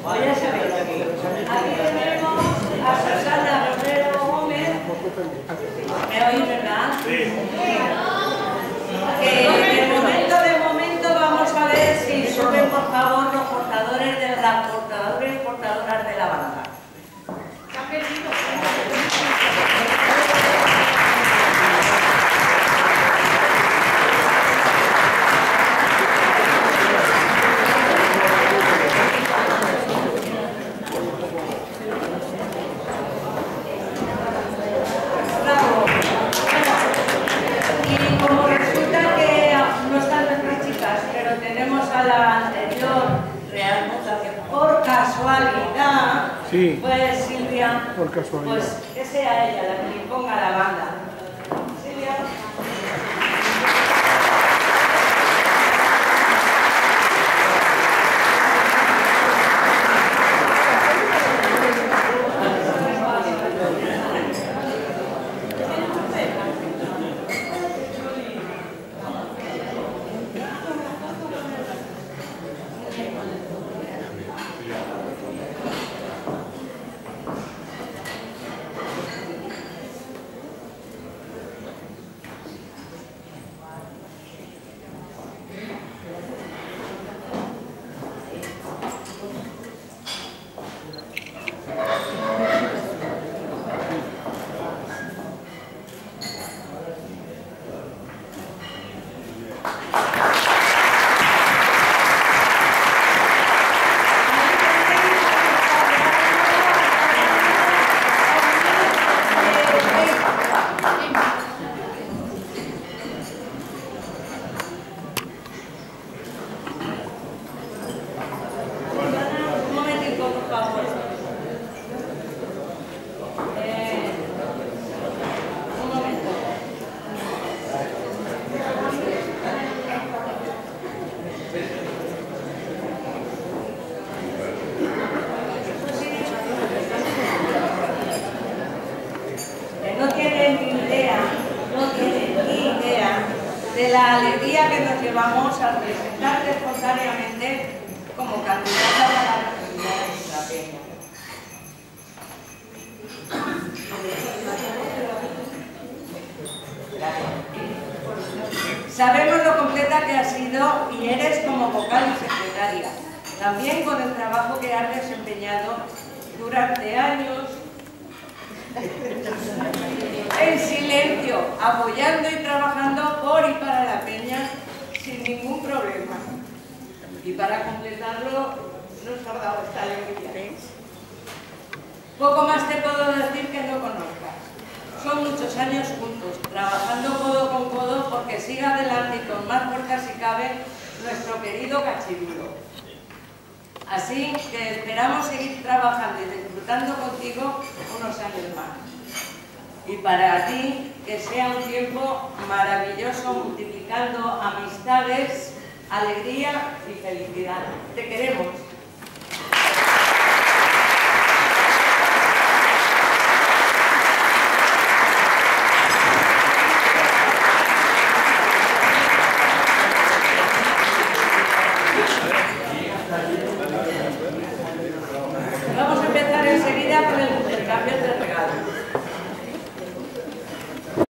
Ya sabéis aquí. Aquí tenemos a Susana Romero Gómez. ¿Me oís, verdad? Sí. Que de momento vamos a ver si suben por favor los portadores de las portadores y portadoras de la banda. ¿Se han perdido? Sí, pues Silvia, por casualidad. Pues que sea ella la que imponga la banda. Silvia. De la alegría que nos llevamos al presentarte espontáneamente como candidata a la representación de nuestra peña. Sabemos lo completa que has sido y eres como vocal y secretaria, también con el trabajo que has desempeñado durante años en silencio, apoyando y trabajando por y para la peña sin ningún problema. Y para completarlo, nos ha dado esta alegría. Poco más te puedo decir que no conozcas. Son muchos años juntos, trabajando codo con codo porque siga adelante y con más fuerza si cabe nuestro querido Cachirulo. Así que esperamos seguir trabajando y disfrutando contigo unos años más. Y para ti, que sea un tiempo maravilloso, multiplicando amistades, alegría y felicidad. Te queremos.